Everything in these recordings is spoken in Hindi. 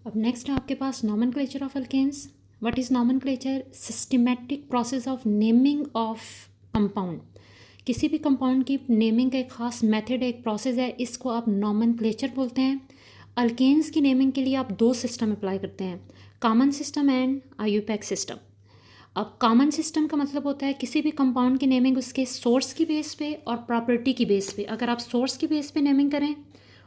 अब नेक्स्ट है आपके पास nomenclature of alkanes. What is nomenclature? Systematic process of naming of compound. किसी भी कंपाउंड की नेमिंग का एक ख़ास मेथड है, एक प्रोसेस है, इसको आप नॉमेनक्लेचर बोलते हैं. अल्केन्स की नेमिंग के लिए आप दो सिस्टम अप्लाई करते हैं, common system and IUPAC system. अब कॉमन सिस्टम का मतलब होता है किसी भी कंपाउंड की नेमिंग उसके सोर्स की बेस पे और प्रॉपर्टी की बेस पे. अगर आप सोर्स की बेस पे नेमिंग करें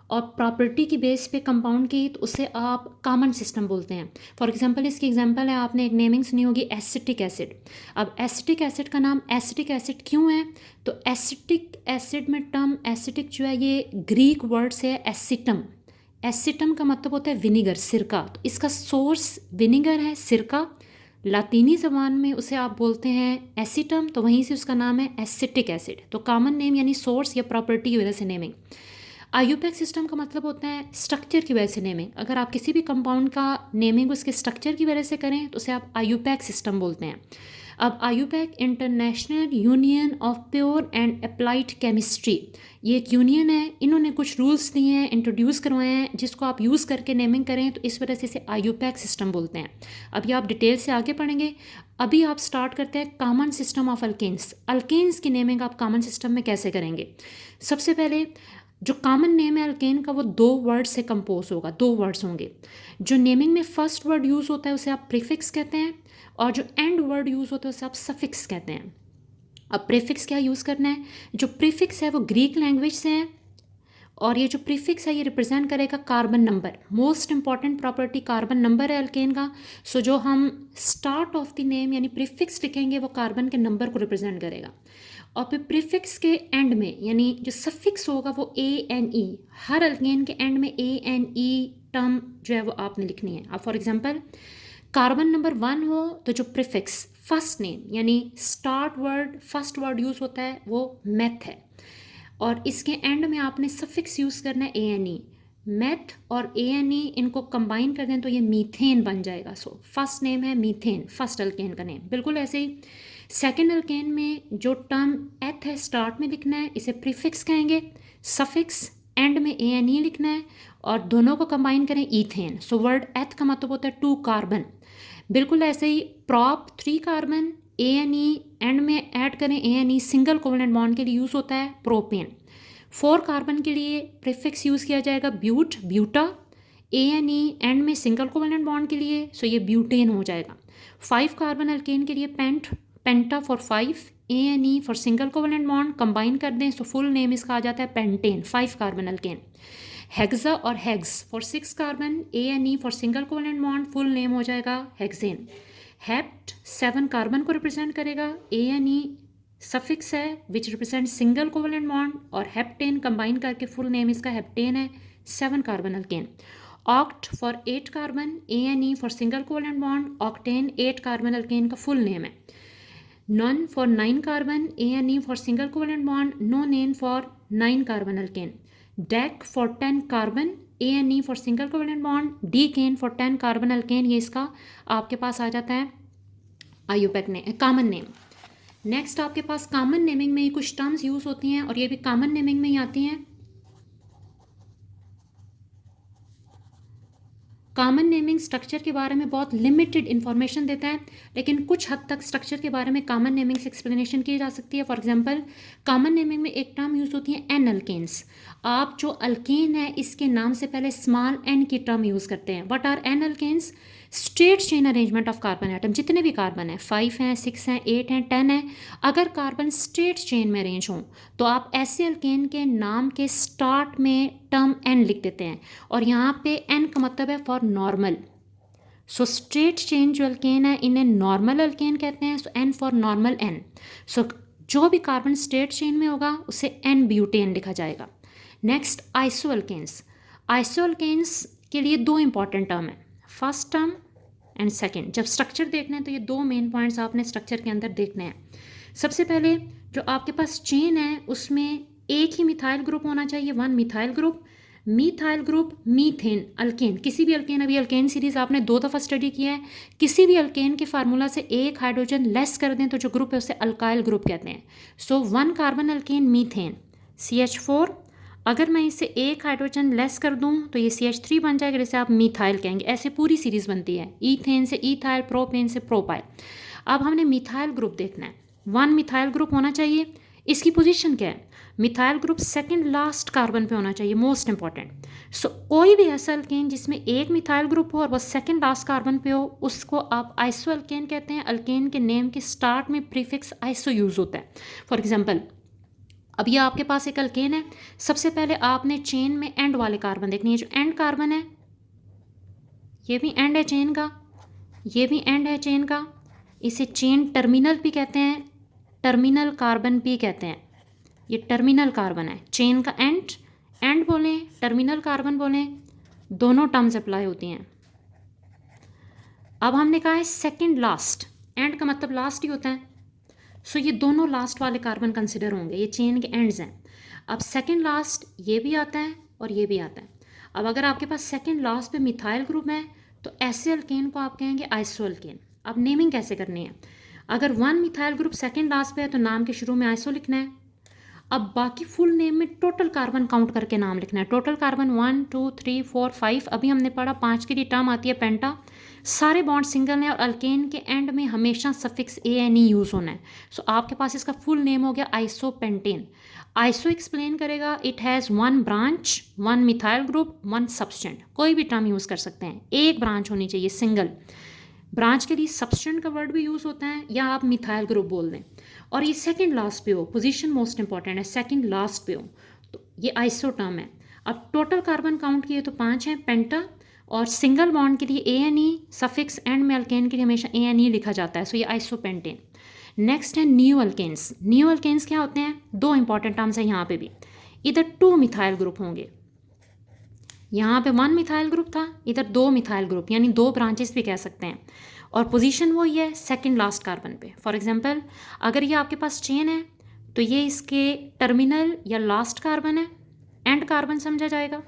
और प्रॉपर्टी की बेस पे कंपाउंड की, तो उसे आप कॉमन सिस्टम बोलते हैं. फॉर एग्जांपल, इसकी एग्जांपल है, आपने एक नेमिंग सुनी होगी एसिटिक एसिड. अब एसिटिक एसिड का नाम एसिटिक एसिड क्यों है? तो एसिटिक एसिड में टर्म एसिटिक जो है ये ग्रीक वर्ड से है एसिटम. एसिटम का मतलब होता है विनीगर, सिरका. तो इसका सोर्स विनीगर है, सिरका. लातीनी ज़बान में उसे आप बोलते हैं एसिटम, तो वहीं से उसका नाम है एसिटिक एसिड. तो कॉमन नेम यानी सोर्स या प्रॉपर्टी की वजह से नेमिंग. आईयूपैक सिस्टम का मतलब होता है स्ट्रक्चर की वजह से नेमिंग. अगर आप किसी भी कंपाउंड का नेमिंग उसके स्ट्रक्चर की वजह से करें तो उसे आप आईयूपैक सिस्टम बोलते हैं. अब IUPAC international union of pure and applied chemistry, ये एक यूनियन है. इन्होंने कुछ रूल्स दिए हैं, इंट्रोड्यूस करवाए हैं, जिसको आप यूज़ करके नेमिंग करें, तो इस वजह से इसे आईयूपैक सिस्टम बोलते हैं. अभी आप डिटेल से आगे पढ़ेंगे. अभी आप स्टार्ट करते हैं common system of alkanes. Alkanes की नेमिंग आप कॉमन सिस्टम में कैसे करेंगे? सबसे पहले जो कॉमन नेम है अल्केन का वो दो वर्ड से कंपोज होगा, दो वर्ड्स होंगे. जो नेमिंग में फर्स्ट वर्ड यूज़ होता है उसे आप प्रीफिक्स कहते हैं, और जो एंड वर्ड यूज़ होता है उसे आप सफिक्स कहते हैं. अब प्रीफिक्स क्या यूज़ करना है? जो प्रीफिक्स है वो ग्रीक लैंग्वेज से है, और ये जो प्रीफिक्स है ये रिप्रेजेंट करेगा carbon number. Most important property carbon number है अल्केन का. सो जो हम स्टार्ट ऑफ द नेम यानी प्रीफिक्स लिखेंगे वो कार्बन के नंबर को रिप्रेजेंट करेगा. और फिर प्रीफिक्स के एंड में यानी जो सफिक्स होगा वो ए एन ई. हर अल्केन के एंड में ए एन ई टर्म जो है वो आपने लिखनी है. अब फॉर एग्जांपल कार्बन नंबर 1 हो तो जो प्रीफिक्स फर्स्ट नेम यानी start word first word use होता है वो मेथ है, और इसके एंड में आपने सफिक्स यूज़ करना है ए एन ई. मेथ और ए एन ई इनको कंबाइन कर दें तो ये मीथेन बन जाएगा. सो फर्स्ट नेम है मीथेन, फर्स्ट अल्केन का नेम. बिल्कुल ऐसे ही सेकेंड अल्केन में जो टर्म एथ है स्टार्ट में लिखना है, इसे प्रीफिक्स कहेंगे. सफिक्स एंड में ए एन ई लिखना है, और दोनों को कंबाइन करें ईथेन. सो वर्ड एथ का मतलब होता है 2 कार्बन. बिल्कुल ऐसे ही prop 3 carbon, A N E end में ऐड करें A N E, single covalent bond के लिए यूज़ होता है प्रोपेन. 4 कार्बन के लिए प्रीफिक्स यूज़ किया जाएगा but, buta. A N E end में सिंगल कोवेलेंट बॉन्ड के लिए, सो ये ब्यूटेन हो जाएगा. 5 कार्बन अल्केन के लिए pent, penta for 5, A N E for single covalent bond combine कर दें, सो फुल नेम इसका आ जाता है पेंटेन, 5 कार्बन अल्केन. हेक्सा और hex for 6 carbon, A N E for single covalent bond, full name हो जाएगा हेक्सेन. हेप्ट 7 कार्बन को रिप्रेजेंट करेगा, ए एन ई सफिक्स है which represent single covalent bond, और हेप्टेन कंबाइन करके फुल नेम इसका हेप्टेन है, 7 carbon alkane. Oct for 8 carbon, A N E for single covalent bond, octane 8 carbon alkane का फुल नेम है. Non for 9 carbon, A N E for single covalent bond, nonane for 9 carbon alkane. Dec for 10 carbon, A N E for single covalent bond, decane for 10 carbon alkane. ये इसका आपके पास आ जाता है आईयूपैक ने कॉमन नेम. नेक्स्ट आपके पास कॉमन नेमिंग में ही कुछ टर्म्स यूज़ होती हैं, और ये भी कॉमन नेमिंग में ही आती हैं. कॉमन नेमिंग स्ट्रक्चर के बारे में बहुत लिमिटेड इन्फॉर्मेशन देता है, लेकिन कुछ हद तक स्ट्रक्चर के बारे में कॉमन नेमिंग से एक्सप्लेनेशन की जा सकती है. फॉर एग्जांपल कॉमन नेमिंग में एक टर्म यूज़ होती है एन अल्केन्स. आप जो अल्केन है इसके नाम से पहले स्मॉल एन की टर्म यूज़ करते हैं. What are n alkanes? Straight chain arrangement of carbon atom. जितने भी कार्बन हैं, 5 हैं, 6 हैं, 8 हैं, 10 हैं, अगर कार्बन स्ट्रेट चेन में अरेंज हों तो आप ऐसे अल्केन के नाम के स्टार्ट में टर्म एन लिख देते हैं, और यहाँ पे एन का मतलब है for normal. So straight chain जो अल्केन है इन्हें नॉर्मल अल्केन कहते हैं. सो एन फॉर नॉर्मल एन. सो जो भी कार्बन स्ट्रेट चेन में होगा उसे एन ब्यूटेन लिखा जाएगा. Next iso alkanes. Iso alkanes के लिए दो इंपॉर्टेंट टर्म है, फर्स्ट टर्म एंड सेकेंड. जब स्ट्रक्चर देखना है तो ये दो मेन पॉइंट्स आपने स्ट्रक्चर के अंदर देखने हैं. सबसे पहले जो आपके पास चेन है उसमें एक ही मिथाइल ग्रुप होना चाहिए, 1 methyl group. Methyl group methane alkane, किसी भी अल्केन, अभी अल्केन सीरीज आपने 2 दफ़ा स्टडी किया है, किसी भी अल्केन के फार्मूला से एक हाइड्रोजन लेस कर दें तो जो ग्रुप है उसे अल्काइल ग्रुप कहते हैं. सो 1 कार्बन अल्केन मीथेन, CH4 अगर मैं इसे एक हाइड्रोजन लेस कर दूं तो ये CH3 बन जाएगा, जिसे आप मिथाइल कहेंगे। ऐसे पूरी सीरीज़ बनती है, ईथेन से ईथाइल, प्रोपेन से प्रोपाइल। अब हमने मिथाइल ग्रुप देखना है, 1 मिथाइल ग्रुप होना चाहिए। इसकी पोजीशन क्या है? Methyl group second last carbon पे होना चाहिए, मोस्ट इंपॉर्टेंट। सो कोई भी ऐसा अल्केन जिसमें एक मिथाइल ग्रुप हो और वो सेकंड लास्ट कार्बन पे हो, उसको आप आइसो अल्केन कहते हैं। अल्केन के नेम के स्टार्ट में प्रीफिक्स आइसो यूज़ होता है। फॉर एग्जाम्पल, अब ये आपके पास एक अल्केन है, सबसे पहले आपने चेन में एंड वाले कार्बन देखनी है। जो एंड कार्बन है, ये भी एंड है चेन का, ये भी एंड है चेन का। इसे चेन टर्मिनल भी कहते हैं, टर्मिनल कार्बन भी कहते हैं। ये टर्मिनल कार्बन है, चेन का एंड, एंड बोलें टर्मिनल कार्बन बोलें, दोनों टर्म्स अप्लाई होती हैं। अब हमने कहा है सेकंड लास्ट, एंड का मतलब लास्ट ही होता है। सो ये दोनों लास्ट वाले कार्बन कंसिडर होंगे, ये चेन के एंड्स हैं। अब सेकंड लास्ट ये भी आता है और ये भी आता है। अब अगर आपके पास सेकंड लास्ट पे मिथाइल ग्रुप है तो ऐसे अल्केन को आप कहेंगे आइसो अल्केन। अब नेमिंग कैसे करनी है? अगर 1 मिथाइल ग्रुप सेकंड लास्ट पे है तो नाम के शुरू में आइसो लिखना है। अब बाकी फुल नेम में टोटल कार्बन काउंट करके नाम लिखना है। टोटल कार्बन 1 2 3 4 5, अभी हमने पढ़ा 5 की टर्म आती है पेंटा। सारे बॉन्ड सिंगल हैं और अल्केन के एंड में हमेशा सफिक्स ANE यूज़ होना है। सो आपके पास इसका फुल नेम हो गया आइसोपेंटेन। आइसो एक्सप्लेन करेगा it has 1 branch, 1 methyl group, 1 सब्सटेंट। कोई भी टर्म यूज़ कर सकते हैं, एक ब्रांच होनी चाहिए, सिंगल। ब्रांच के लिए सब्सटेंट का वर्ड भी यूज़ होता है या आप मिथाइल ग्रुप बोल दें। और ये सेकंड लास्ट पे हो, पोजीशन मोस्ट इंपॉर्टेंट है, सेकंड लास्ट पे हो, तो ये आइसो टर्म है। अब टोटल कार्बन काउंट किए तो 5 हैं पेंटा, और सिंगल बॉन्ड के लिए ANE सफिक्स, एंड में अल्केन के लिए हमेशा ANE लिखा जाता है। सो ये आइसोपेंटेन। नेक्स्ट है न्यू अल्केन्स। न्यू अल्केन्स क्या होते हैं? 2 इंपॉर्टेंट टर्म्स हैं यहाँ पे भी। इधर 2 मिथाइल ग्रुप होंगे, यहाँ पे 1 मिथाइल ग्रुप था, इधर 2 मिथाइल ग्रुप, यानी 2 ब्रांचेस भी कह सकते हैं। और पोजीशन वो ही है सेकंड लास्ट कार्बन पे। फॉर एग्जांपल, अगर ये आपके पास चेन है तो ये इसके टर्मिनल या लास्ट कार्बन है, एंड कार्बन समझा जाएगा।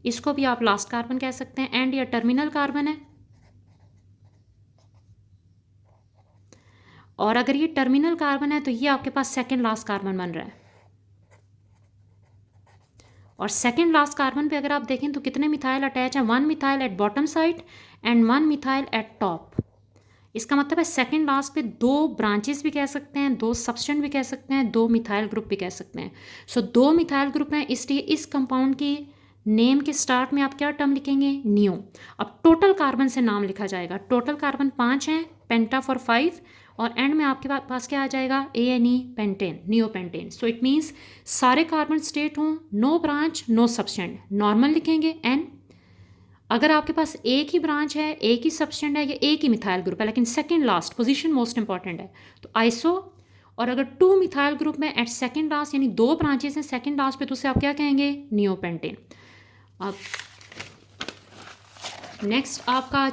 इसको भी आप लास्ट कार्बन कह सकते हैं, एंड या टर्मिनल कार्बन है। और अगर ये टर्मिनल कार्बन है तो ये आपके पास सेकंड लास्ट कार्बन बन रहा है। और सेकंड लास्ट कार्बन पे अगर आप देखें तो कितने मिथाइल अटैच हैं? 1 methyl at bottom side and 1 methyl eight top. इसका मतलब है सेकंड लास्ट पे 2 ब्रांचेस भी कह सकते हैं, 2 सब्सटेंट भी कह सकते हैं, 2 मिथाइल ग्रुप भी कह सकते हैं। सो 2 मिथाइल ग्रुप हैं, इसलिए इस कंपाउंड की नेम के स्टार्ट में आप क्या टर्म लिखेंगे? न्यू। अब टोटल कार्बन से नाम लिखा जाएगा। टोटल कार्बन 5 हैं, पेंटा फॉर 5, और एंड में आपके पास क्या आ जाएगा? ANE pentane, neopentane. So it means सारे कार्बन स्टेट हों, नो ब्रांच नो सब्सटेंट, नॉर्मल लिखेंगे N। अगर आपके पास एक ही ब्रांच है, एक ही सब्सटेंट है या एक ही मिथाइल ग्रुप है लेकिन second last, position most important है, तो आइसो। और अगर 2 मिथाइल ग्रुप में एट सेकंड लास्ट, यानी 2 ब्रांचेस हैं सेकंड लास्ट पे, तो उसे आप क्या कहेंगे? नियोपेंटेन। अब नेक्स्ट आपका आ